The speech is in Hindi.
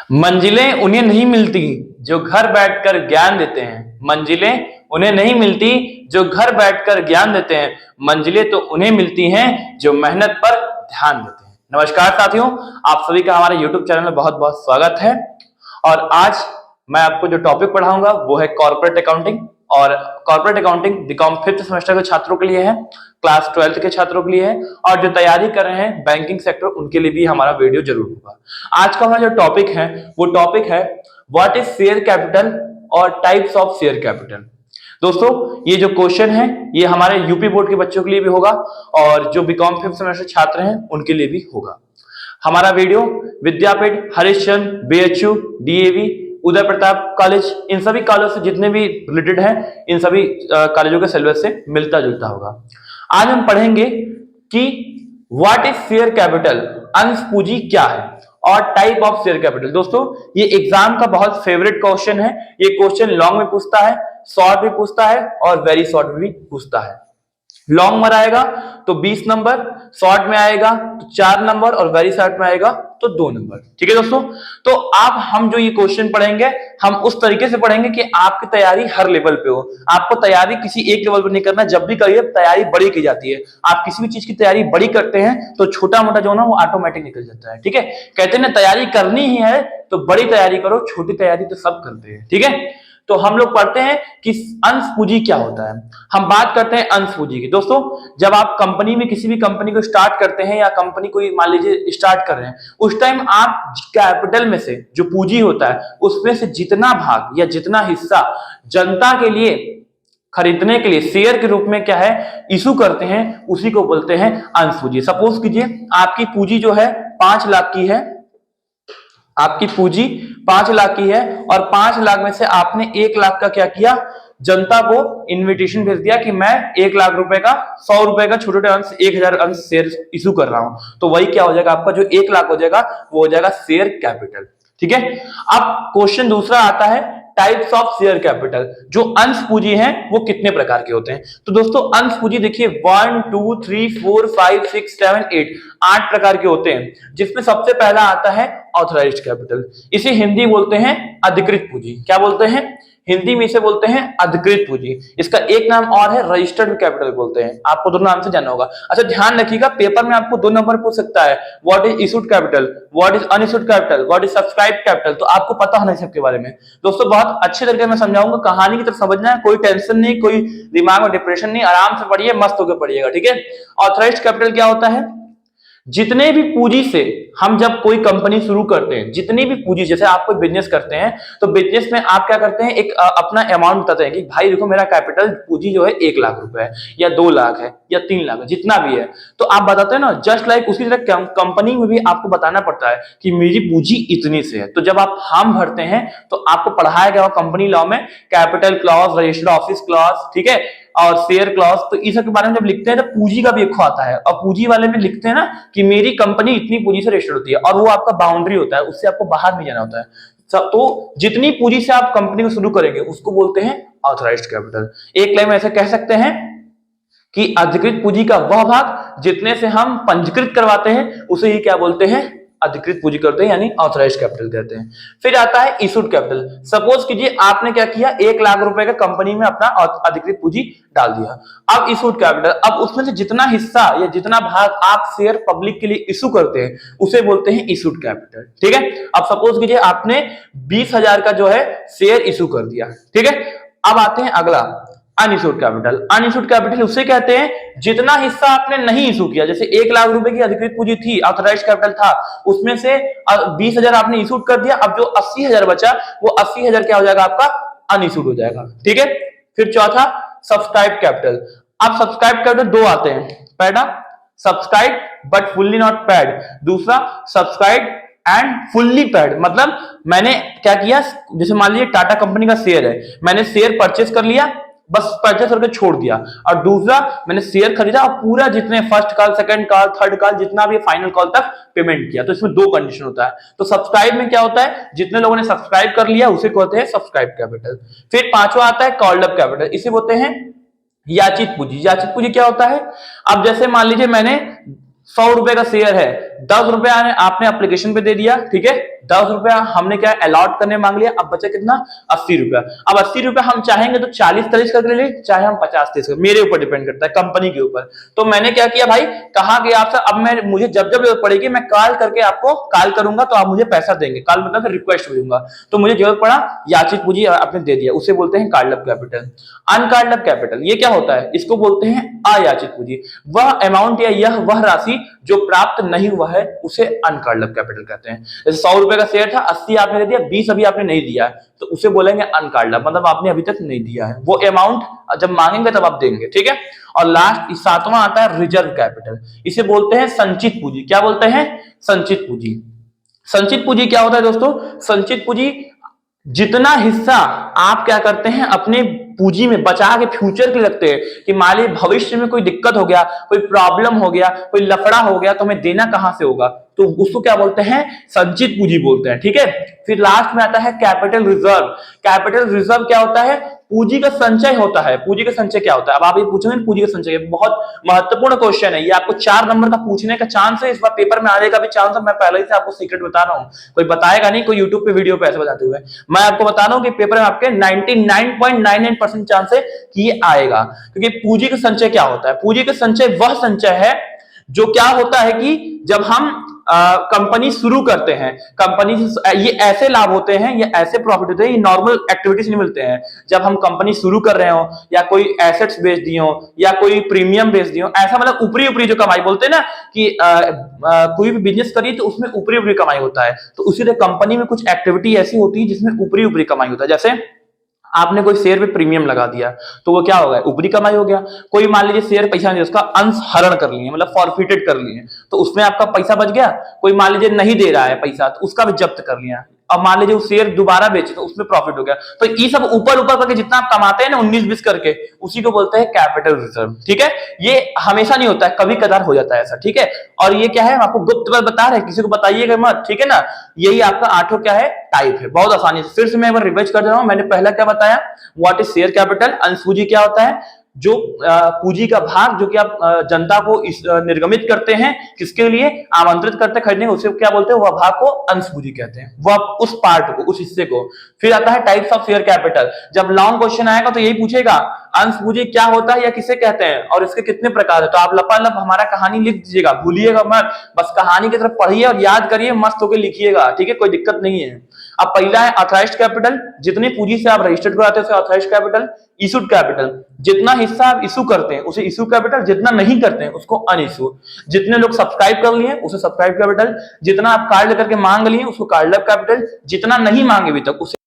मंजिलें उन्हें नहीं मिलती जो घर बैठकर ज्ञान देते हैं। मंजिलें उन्हें नहीं मिलती जो घर बैठकर ज्ञान देते हैं। मंजिलें तो उन्हें मिलती हैं जो मेहनत पर ध्यान देते हैं। नमस्कार साथियों, आप सभी का हमारे YouTube चैनल में बहुत बहुत स्वागत है। और आज मैं आपको जो टॉपिक पढ़ाऊंगा वो है कॉर्पोरेट अकाउंटिंग। और corporate accounting B Com 5th semester के छात्रों के लिए है, क्लास 12th के छात्रों के लिए है, और जो तैयारी कर रहे हैं बैंकिंग सेक्टर उनके लिए भी हमारा वीडियो जरूर होगा। आज का हमारा जो टॉपिक है वो टॉपिक है व्हाट इज शेयर कैपिटल और टाइप्स ऑफ शेयर कैपिटल। दोस्तों, ये जो क्वेश्चन है ये हमारे यूपी बोर्ड के बच्चों के लिए भी होगा और जो बीकॉम 5th सेमेस्टर छात्र हैं उनके लिए भी होगा। हमारा वीडियो विद्यापीठ, Harishchandra, BHU, DAV, Uday Pratap college, इन सभी कॉलेज से जितने भी रिलेटेड हैं इन सभी कॉलेजों के सिलेबस से मिलता जुलता होगा। आज हम पढ़ेंगे कि व्हाट इज शेयर कैपिटल, अंश पूंजी क्या है, और टाइप ऑफ शेयर कैपिटल। दोस्तों, ये एग्जाम का बहुत फेवरेट क्वेश्चन है। ये क्वेश्चन लॉन्ग में पूछता है, शॉर्ट में पूछता है और वेरी शॉर्ट में भी पूछता है। लॉन्ग में आएगा तो 20 नंबर, शॉर्ट में आएगा तो 4 नंबर और वेरी शॉर्ट में आएगा तो 2 नंबर। ठीक है दोस्तों, तो आप हम जो ये क्वेश्चन पढ़ेंगे हम उस तरीके से पढ़ेंगे कि आपकी तैयारी हर लेवल पे हो। आपको तैयारी किसी एक लेवल पर नहीं करना, जब भी करिए तैयारी बड़ी की जाती है। आप किसी भी चीज की तैयारी बड़ी करते हैं तो छोटा मोटा जो ना वो ऑटोमेटिक निकल जाता है। ठीक है, कहते हैं ना तैयारी करनी ही है तो बड़ी तैयारी करो, छोटी तैयारी तो सब करते हैं। ठीक है, तो हम लोग पढ़ते हैं कि अंश पूंजी क्या होता है। हम बात करते हैं अंश पूंजी की। दोस्तों, जब आप कंपनी में किसी भी कंपनी को स्टार्ट करते हैं या कंपनी को मान लीजिए स्टार्ट कर रहे हैं, उस टाइम आप कैपिटल में से जो पूंजी होता है उसमें से जितना भाग या जितना हिस्सा जनता के लिए खरीदने के लिए शेयर के रूप में क्या है इशू करते हैं उसी को बोलते हैं अंश पूंजी। सपोज कीजिए आपकी पूंजी जो है 5 लाख की है, आपकी पूंजी 5 लाख की है और 5 लाख में से आपने 1 लाख का क्या किया, जनता को इन्विटेशन भेज दिया कि मैं 1 लाख रुपए का 100 रुपए का छोटे अंश 1000 अंश शेयर इशू कर रहा हूं। तो वही क्या हो जाएगा, आपका जो 1 लाख हो जाएगा वो हो जाएगा शेयर कैपिटल। ठीक है, अब क्वेश्चन दूसरा आता है टाइप्स ऑफ शेयर कैपिटल। जो अंश पूंजी है वो कितने प्रकार के होते हैं। तो दोस्तों, अंश पूंजी देखिए 1 2 3 4 5 6 7 8 8 प्रकार के होते हैं, जिसमें सबसे पहला आता है ऑथराइज्ड कैपिटल। इसे हिंदी बोलते हैं अधिकृत पूंजी। क्या बोलते हैं हिंदी में? इसे बोलते हैं अधिकृत पूंजी। इसका एक नाम और है रजिस्टर्ड कैपिटल बोलते हैं। आपको दोनों नाम से जानना होगा। अच्छा, ध्यान रखिएगा, पेपर में आपको 2 नंबर पूछ सकता है, what is issued capital, what is unissued capital, what is subscribe capital. तो आपको पता होना है सबके बारे में। दोस्तों, बहुत अच्छे तरीके में समझाऊंगा, कहानी की तरफ समझना है, कोई टेंशन नहीं, कोई दिमाग में डिप्रेशन नहीं, आराम से पढ़िए, मस्त होकर पढ़िएगा। ठीक है, ऑथराइज्ड कैपिटल क्या होता है? जितने भी पूंजी से हम जब कोई कंपनी शुरू करते हैं, जितनी भी पूंजी, जैसे आप कोई बिजनेस करते हैं तो बिजनेस में आप क्या करते हैं, एक अपना अमाउंट बताते हैं कि भाई देखो मेरा कैपिटल पूंजी जो है 1 लाख रुपए है या 2 लाख है या 3 लाख है, जितना भी है। तो आप बताते हैं ना, जस्ट लाइक उसी तरह कंपनी में भी आपको बताना पड़ता है कि मेरी पूंजी इतनी से है। तो जब आप फॉर्म भरते हैं तो आपको पढ़ाया गया कंपनी लॉ में capital clause, registered office clause, ठीक है, और शेयर क्लॉज। तो इस सब के बारे में जब लिखते हैं तो पूंजी का भी एक आता है, और पूंजी वाले में लिखते हैं ना कि मेरी कंपनी इतनी पूंजी से रजिस्टर्ड होती है, और वो आपका बाउंड्री होता है, उससे आपको बाहर नहीं जाना होता है। तो जितनी पूंजी से आप कंपनी को शुरू करेंगे उसको बोलते हैं ऑथराइज्ड कैपिटल। एक लाइन में ऐसे कह सकते हैं कि अधिकृत पूंजी का वह भाग जितने से हम पंजीकृत करवाते हैं उसे ही क्या बोलते हैं, अधिकृत पूंजी करते हैं, यानी ऑथराइज्ड कैपिटल कहते हैं। फिर आता है इशूड कैपिटल। सपोज कीजिए आपने क्या किया, 1 लाख रुपए का कंपनी में अपना अधिकृत पूंजी डाल दिया। अब इशूड कैपिटल, अब उसमें से जितना हिस्सा या जितना भाग आप शेयर पब्लिक के लिए इशू करते हैं उसे बोलते हैं इशूड कैपिटल। ठीक है, अब सपोज कीजिए आपने 20,000 का जो है शेयर इशू कर दिया। ठीक है, अब आते हैं अगला अनइशूड कैपिटल। अनइशूड कैपिटल उसे कहते हैं जितना हिस्सा आपने नहीं इशू किया। जैसे 1 लाख रुपए की अधिकृत पूंजी थी, ऑथराइज्ड कैपिटल था, उसमें से 20,000 आपने इशूड कर दिया, अब जो 80,000 बचा वो 80,000 क्या हो जाएगा, आपका अनइशूड हो जाएगा। ठीक है, फिर चौथा सब्सक्राइब कैपिटल। अब सब्सक्राइब कैपिटल 2 आते हैं, पहला subscribe but fully not paid, दूसरा सब्सक्राइब एंड फुल्ली पेड। मतलब मैंने क्या किया, जैसे मान लीजिए टाटा कंपनी का शेयर है, मैंने शेयर परचेस कर लिया, बस परचेस करके छोड़ दिया, और दूसरा मैंने शेयर खरीदा और पूरा जितने first call, second call, third call, जितना भी फाइनल कॉल तक पेमेंट किया। तो इसमें 2 कंडीशन होता है। तो सब्सक्राइब में क्या होता है, जितने लोगों ने सब्सक्राइब कर लिया उसे कहते हैं सब्सक्राइब कैपिटल। फिर पांचवा आता है कॉल्ड अप कैपिटल, इसे बोलते हैं याचित पूंजी। याचित पूंजी क्या होता है, अब जैसे मान लीजिए मैंने 100 रुपए का शेयर है, 10 रुपया आपने एप्लीकेशन पे दे दिया, ठीक है, 10 रुपया हमने क्या अलॉट करने मांग लिया, अब बचा कितना 80 रुपया। अब 80 रुपया हम चाहेंगे तो 40-30 करके ले, चाहे हम 50-30 कर, मेरे ऊपर डिपेंड करता है, कंपनी के ऊपर। तो मैंने क्या किया भाई, कहा कि आपसे अब मैं मुझे जब जब जरूरत पड़ेगी मैं कॉल करके आपको कॉल करूंगा तो आप मुझे पैसा देंगे, कॉल मतलब रिक्वेस्ट भेजूंगा। तो मुझे जरूरत पड़ा, याचित पूंजी आपने दे दिया, उसे बोलते हैं called up capital. Uncalled up capital ये क्या होता है, इसको बोलते हैं अयाचित पूंजी। वह अमाउंट या यह वह राशि जो प्राप्त नहीं हुआ है उसे अनकार्ड अप कैपिटल कहते हैं। जैसे 100 रुपए का शेयर था, 80 आपने दे दिया, 20 अभी आपने नहीं दिया तो उसे बोलेंगे अनकार्ड अप, मतलब आपने अभी तक नहीं दिया है, वो अमाउंट जब मांगेंगे तब आप देंगे, ठीक है। और लास्ट 7वां आता है रिजर्व कैपिटल, इसे बोलते हैं संचित पूंजी। क्या बोलते हैं, संचित पूंजी। संचित पूंजी क्या होता है दोस्तों, संचित पूंजी जितना हिस्सा आप क्या करते हैं अपने पूंजी में बचा के फ्यूचर के लिए रखते हैं, कि मान लीजिए भविष्य में कोई दिक्कत हो गया, कोई प्रॉब्लम हो गया, कोई लफड़ा हो गया, तो हमें देना कहां से होगा, तो उसको क्या बोलते हैं, संचित पूंजी बोलते हैं, ठीक है। फिर लास्ट में आता है कैपिटल रिजर्व। कैपिटल रिजर्व क्या होता है, पूंजी का संचय होता है। पूंजी का संचय क्या होता है, अब आप ये पूछेंगे पूंजी का संचय, बहुत महत्वपूर्ण क्वेश्चन है ये, आपको 4 नंबर का पूछने का चांस है, इस बार पेपर में आने का भी चांस है। मैं पहले ही से आपको सीक्रेट बता रहा हूं, कोई बताएगा नहीं, कोई यूट्यूब पे वीडियो पे ऐसे बताते हुए, मैं आपको बता रहा हूं कि पेपर में आपके 99.99% चांस है कि ये आएगा। क्योंकि पूंजी का संचय क्या होता है, पूंजी का संचय वह संचय है जो क्या होता है कि जब हम कंपनी शुरू करते हैं, कंपनी से ये ऐसे लाभ होते हैं, ये ऐसे प्रॉफिट होते हैं, ये नॉर्मल एक्टिविटीज नहीं मिलते हैं। जब हम कंपनी शुरू कर रहे हो, या कोई एसेट्स बेच दी हो, या कोई प्रीमियम बेच दी हो, ऐसा मतलब ऊपरी ऊपरी जो कमाई बोलते हैं ना, कि कोई भी बिजनेस करिए तो उसमें ऊपरी ऊपरी कमाई होता है, तो उसी तरह कंपनी में कुछ एक्टिविटी ऐसी होती है जिसमें ऊपरी ऊपरी कमाई होता है। जैसे आपने कोई शेयर पे प्रीमियम लगा दिया तो वो क्या होगा, ऊपरी कमाई हो गया। कोई मान लीजिए शेयर पैसा नहीं, उसका अंश हरण कर लिए, मतलब फॉरफिटेड कर लिए, तो उसमें आपका पैसा बच गया। कोई मान लीजिए नहीं दे रहा है पैसा तो उसका भी जब्त कर लिया। अब मान लीजिए वो शेयर दोबारा बेचे तो उसमें प्रॉफिट हो गया। तो ये सब ऊपर ऊपर करके जितना आप कमाते हैं ना 19-20 करके, उसी को बोलते हैं कैपिटल रिजर्व, ठीक है। ये हमेशा नहीं होता है, कभी कदार हो जाता है ऐसा, ठीक है। और ये क्या है, हम आपको गुप्त बता रहे हैं, किसी को बताइएगा मत, ठीक है ना। यही आपका 8 क्या है, टाइप है, बहुत आसानी से। फिर से मैं एक बार रिवाइज कर दे रहा हूं, मैंने पहला क्या बताया, व्हाट इज शेयर कैपिटल। अंश पूंजी क्या होता है, जो पूंजी का भाग जो कि आप जनता को निर्गमित करते हैं, किसके लिए आमंत्रित करते खरीदने, उसे क्या बोलते हैं, वह भाग को अंश पूंजी कहते हैं, वह उस पार्ट को, उस हिस्से को। फिर आता है टाइप्स ऑफ शेयर कैपिटल। जब लॉन्ग क्वेश्चन आएगा तो यही पूछेगा अंश पूंजी क्या होता है या किसे कहते हैं और इसके कितने प्रकार है। तो आप लपालप हमारा कहानी लिख दीजिएगा, भूलिएगा मत, बस कहानी की तरफ पढ़िए और याद करिए, मस्त होकर लिखिएगा, ठीक है, कोई दिक्कत नहीं है। अब पहला है ऑथराइज्ड कैपिटल, जितनी पूंजी से आप रजिस्टर्ड कराते हैं उसे ऑथराइज्ड कैपिटल। इशूड कैपिटल, जितना हिस्सा आप इशू करते हैं उसे इशू कैपिटल, जितना नहीं करते हैं उसको अनइशू। जितने लोग सब्सक्राइब कर लिए उसे सब्सक्राइब कैपिटल, जितना आप कार्ड लेकर के मांग लिए उसको कार्ड अप कैपिटल, जितना नहीं मांगे अभी तक उसे